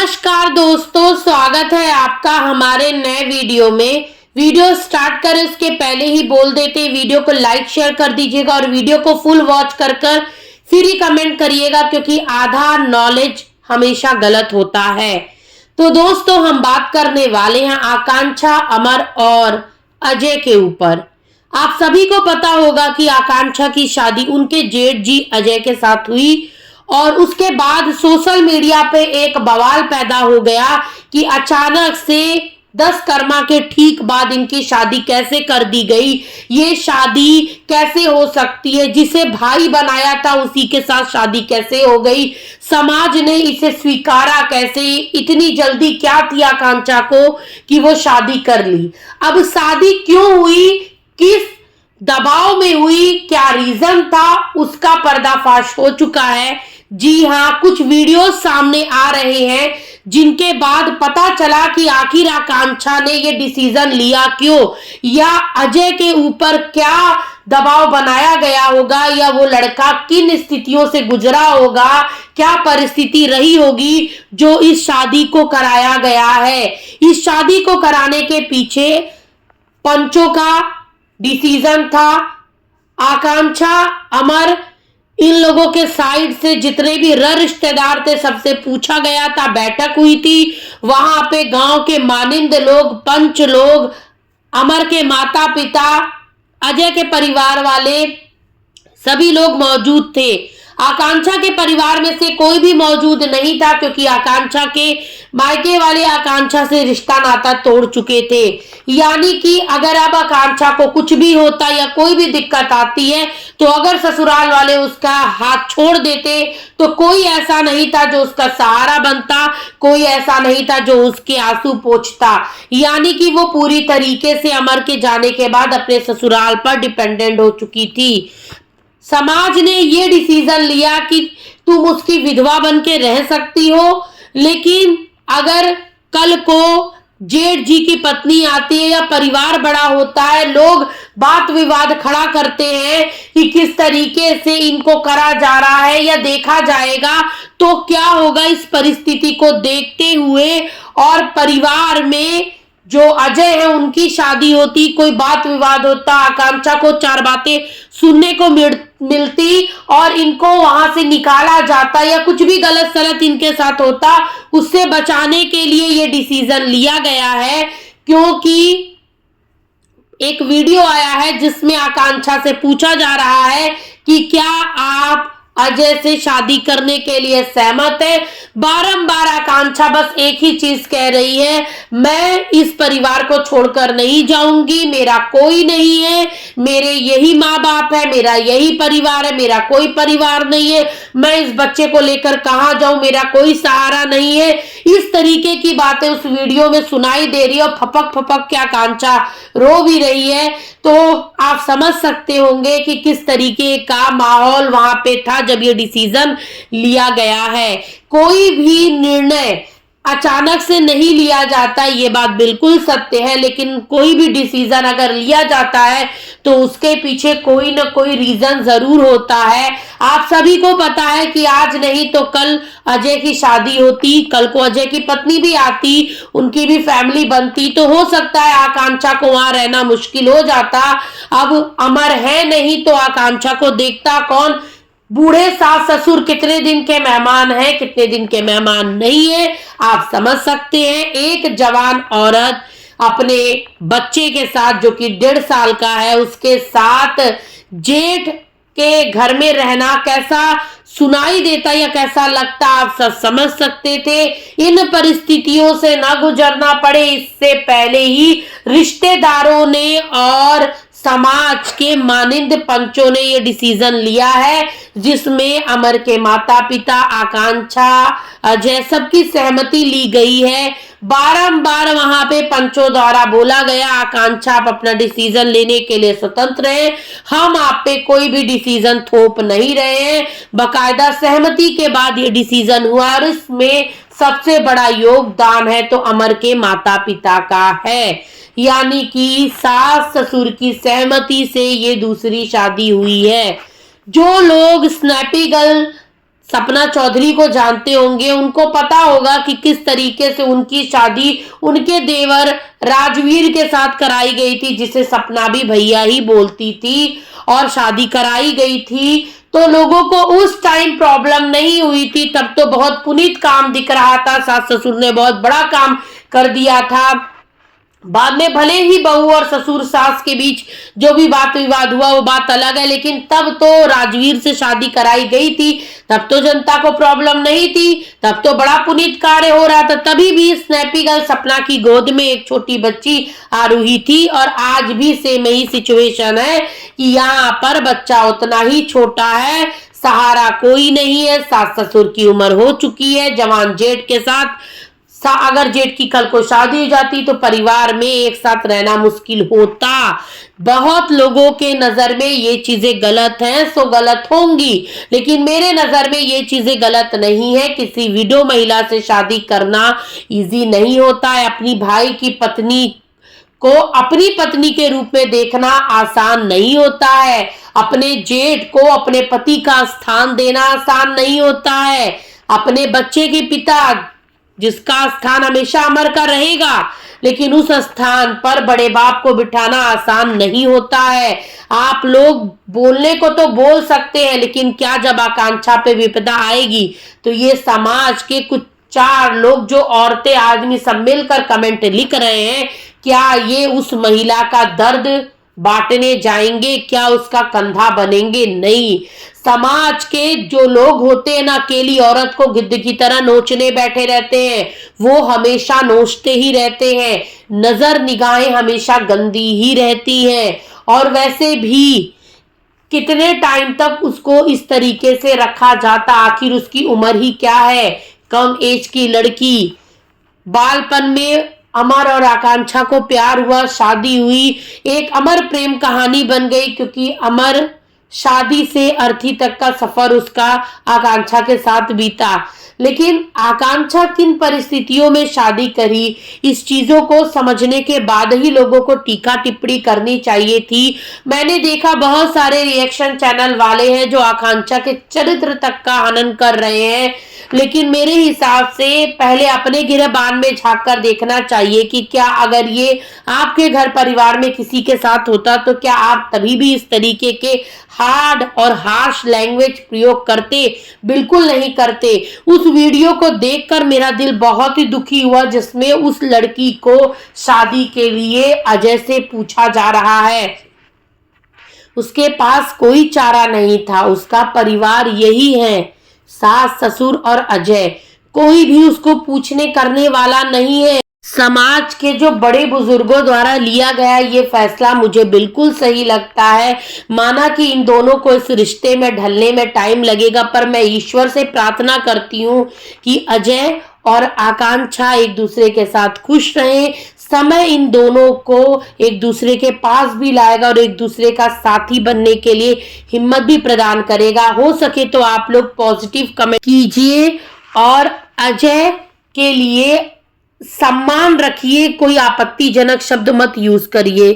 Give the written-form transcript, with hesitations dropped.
नमस्कार दोस्तों, स्वागत है आपका हमारे नए वीडियो में। वीडियो स्टार्ट करें उसके पहले ही बोल देते वीडियो को लाइक शेयर कर दीजिएगा और वीडियो को फुल वॉच कर फिर ही कमेंट करिएगा, क्योंकि आधा नॉलेज हमेशा गलत होता है। तो दोस्तों, हम बात करने वाले हैं आकांक्षा, अमर और अजय के ऊपर। आप सभी को पता होगा कि आकांक्षा की शादी उनके जेठ जी अजय के साथ हुई और उसके बाद सोशल मीडिया पे एक बवाल पैदा हो गया कि अचानक से 10 कर्मा के ठीक बाद इनकी शादी कैसे कर दी गई। ये शादी कैसे हो सकती है? जिसे भाई बनाया था उसी के साथ शादी कैसे हो गई? समाज ने इसे स्वीकारा कैसे? इतनी जल्दी क्या थी आकांक्षा को कि वो शादी कर ली? अब शादी क्यों हुई, किस दबाव में हुई, क्या रीजन था, उसका पर्दाफाश हो चुका है। जी हाँ, कुछ वीडियो सामने आ रहे हैं जिनके बाद पता चला कि आखिर आकांक्षा ने ये डिसीजन लिया क्यों, या अजय के ऊपर क्या दबाव बनाया गया होगा, या वो लड़का किन स्थितियों से गुजरा होगा, क्या परिस्थिति रही होगी जो इस शादी को कराया गया है। इस शादी को कराने के पीछे पंचों का डिसीजन था। आकांक्षा, अमर, इन लोगों के साइड से जितने भी रिश्तेदार थे सबसे पूछा गया था, बैठक हुई थी। वहां पे गांव के मानिंद लोग, पंच लोग, अमर के माता पिता, अजय के परिवार वाले, सभी लोग मौजूद थे। आकांक्षा के परिवार में से कोई भी मौजूद नहीं था, क्योंकि आकांक्षा के मायके वाले आकांक्षा से रिश्ता नाता तोड़ चुके थे। यानी कि अगर अब आकांक्षा को कुछ भी होता या कोई भी दिक्कत आती है तो अगर ससुराल वाले उसका हाथ छोड़ देते तो कोई ऐसा नहीं था जो उसका सहारा बनता, कोई ऐसा नहीं था जो उसके आंसू पोंछता। यानी कि वो पूरी तरीके से अमर के जाने के बाद अपने ससुराल पर डिपेंडेंट हो चुकी थी। समाज ने ये डिसीजन लिया कि तुम उसकी विधवा बन के रह सकती हो, लेकिन अगर कल को जेठ जी की पत्नी आती है या परिवार बड़ा होता है, लोग बात विवाद खड़ा करते हैं कि किस तरीके से इनको करा जा रहा है या देखा जाएगा, तो क्या होगा इस परिस्थिति को देखते हुए। और परिवार में जो अजय है उनकी शादी होती, कोई बात विवाद होता, आकांक्षा को 4 बातें सुनने को मिलती और इनको वहां से निकाला जाता या कुछ भी गलत सलत इनके साथ होता, उससे बचाने के लिए ये डिसीजन लिया गया है। क्योंकि एक वीडियो आया है जिसमें आकांक्षा से पूछा जा रहा है कि क्या आप अजय से शादी करने के लिए सहमत है। बारंबार आकांक्षा बस एक ही चीज कह रही है, मैं इस परिवार को छोड़कर नहीं जाऊंगी, मेरा कोई नहीं है, मेरे यही माँ बाप है, मेरा यही परिवार है, मेरा कोई परिवार नहीं है, मैं इस बच्चे को लेकर कहाँ जाऊं, मेरा कोई सहारा नहीं है। इस तरीके की बातें उस वीडियो में सुनाई दे रही है और फपक फपक के आकांक्षा रो भी रही है। तो आप समझ सकते होंगे कि किस तरीके का माहौल वहां पे था जब ये डिसीजन लिया गया है। कोई भी निर्णय अचानक से नहीं लिया जाता, ये बात बिल्कुल सत्य है, लेकिन कोई भी डिसीजन अगर लिया जाता है तो उसके पीछे कोई ना कोई रीजन जरूर होता है। आप सभी को पता है कि आज नहीं तो कल अजय की शादी होती, कल को अजय की पत्नी भी आती, उनकी भी फैमिली बनती, तो हो सकता है आकांक्षा को वहां रहना मुश्किल हो जाता। अब अमर है नहीं तो आकांक्षा को देखता कौन? बूढ़े सास ससुर कितने दिन के मेहमान हैं, कितने दिन के मेहमान नहीं है, आप समझ सकते हैं। एक जवान औरत अपने बच्चे के साथ, जो कि 1.5 साल का है, उसके साथ जेठ के घर में रहना कैसा सुनाई देता या कैसा लगता, आप सब समझ सकते थे। इन परिस्थितियों से ना गुजरना पड़े, इससे पहले ही रिश्तेदारों ने और समाज के मानिंद पंचों ने ये डिसीजन लिया है, जिसमें अमर के माता पिता, आकांक्षा, अजय, सबकी सहमति ली गई है। बारंबार वहां पे पंचों द्वारा बोला गया, आकांक्षा आप अपना डिसीजन लेने के लिए स्वतंत्र हैं, हम आप पे कोई भी डिसीजन थोप नहीं रहे हैं। बकायदा सहमति के बाद ये डिसीजन हुआ और इसमें सबसे बड़ा योगदान है तो अमर के माता पिता का है। यानी कि सास ससुर की सहमति से ये दूसरी शादी हुई है। जो लोग स्नैपी गर्ल सपना चौधरी को जानते होंगे, उनको पता होगा कि किस तरीके से उनकी शादी उनके देवर राजवीर के साथ कराई गई थी, जिसे सपना भी भैया ही बोलती थी, और शादी कराई गई थी। तो लोगों को उस टाइम प्रॉब्लम नहीं हुई थी, तब तो बहुत पुनीत काम दिख रहा था, सास ससुर ने बहुत बड़ा काम कर दिया था। बाद में भले ही बहू और ससुर सास के बीच जो भी बात विवाद हुआ वो बात अलग है, लेकिन तब तो राजवीर से शादी कराई गई थी, तब तो जनता को प्रॉब्लम नहीं थी, तब तो बड़ा पुनीत कार्य हो रहा था। तभी भी स्नैपी गर्ल सपना की गोद में एक छोटी बच्ची आरूही थी, और आज भी सेम ही सिचुएशन है कि यहाँ पर बच्चा उतना ही छोटा है, सहारा कोई नहीं है, सास ससुर की उम्र हो चुकी है, जवान जेठ के साथ अगर जेठ की कल को शादी हो जाती तो परिवार में एक साथ रहना मुश्किल होता। बहुत लोगों के नजर में ये चीजें गलत हैं, सो गलत होंगी, लेकिन मेरे नजर में ये चीजें गलत नहीं है। किसी विडो महिला से शादी करना इजी नहीं होता है। अपनी भाई की पत्नी को अपनी पत्नी के रूप में देखना आसान नहीं होता है। अपने जेठ को अपने पति का स्थान देना आसान नहीं होता है। अपने बच्चे के पिता जिसका स्थान हमेशा अमर का रहेगा, लेकिन उस स्थान पर बड़े बाप को बिठाना आसान नहीं होता है। आप लोग बोलने को तो बोल सकते हैं, लेकिन क्या जब आकांक्षा पे विपदा आएगी तो ये समाज के कुछ 4 लोग जो औरतें आदमी सब मिलकर कमेंट लिख रहे हैं, क्या ये उस महिला का दर्द बांटने जाएंगे? क्या उसका कंधा बनेंगे? नहीं। समाज के जो लोग होते हैं ना, अकेली औरत को गिद्ध की तरह नोचने बैठे रहते हैं, वो हमेशा नोचते ही रहते हैं। नजर निगाहें हमेशा गंदी ही रहती हैं, और वैसे भी कितने टाइम तक उसको इस तरीके से रखा जाता? आखिर उसकी उम्र ही क्या है? कम एज की लड़की। बालपन में अमर और आकांक्षा को प्यार हुआ, शादी हुई, एक अमर प्रेम कहानी बन गई, क्योंकि अमर शादी से अर्थी तक का सफर उसका आकांक्षा के साथ बीता। लेकिन आकांक्षा किन परिस्थितियों में शादी करी, इस चीजों को समझने के बाद ही लोगों को टीका टिप्पणी करनी चाहिए थी। मैंने देखा बहुत सारे रिएक्शन चैनल वाले हैं जो आकांक्षा के चरित्र तक का हनन कर रहे हैं, लेकिन मेरे हिसाब से पहले अपने गिरबान में झांक कर देखना चाहिए कि क्या अगर ये आपके घर परिवार में किसी के साथ होता तो क्या आप तभी भी इस तरीके के हार्ड और हार्श लैंग्वेज प्रयोग करते? बिल्कुल नहीं करते। उस वीडियो को देखकर मेरा दिल बहुत ही दुखी हुआ, जिसमें उस लड़की को शादी के लिए अजय से पूछा जा रहा है। उसके पास कोई चारा नहीं था, उसका परिवार यही है, सास ससुर और अजय। कोई भी उसको पूछने करने वाला नहीं है। समाज के जो बड़े बुजुर्गों द्वारा लिया गया ये फैसला मुझे बिल्कुल सही लगता है। माना कि इन दोनों को इस रिश्ते में ढलने में टाइम लगेगा, पर मैं ईश्वर से प्रार्थना करती हूँ कि अजय और आकांक्षा एक दूसरे के साथ खुश रहें। समय इन दोनों को एक दूसरे के पास भी लाएगा और एक दूसरे का साथी बनने के लिए हिम्मत भी प्रदान करेगा। हो सके तो आप लोग पॉजिटिव कमेंट कीजिए और अजय के लिए सम्मान रखिए, कोई आपत्तिजनक शब्द मत यूज करिए।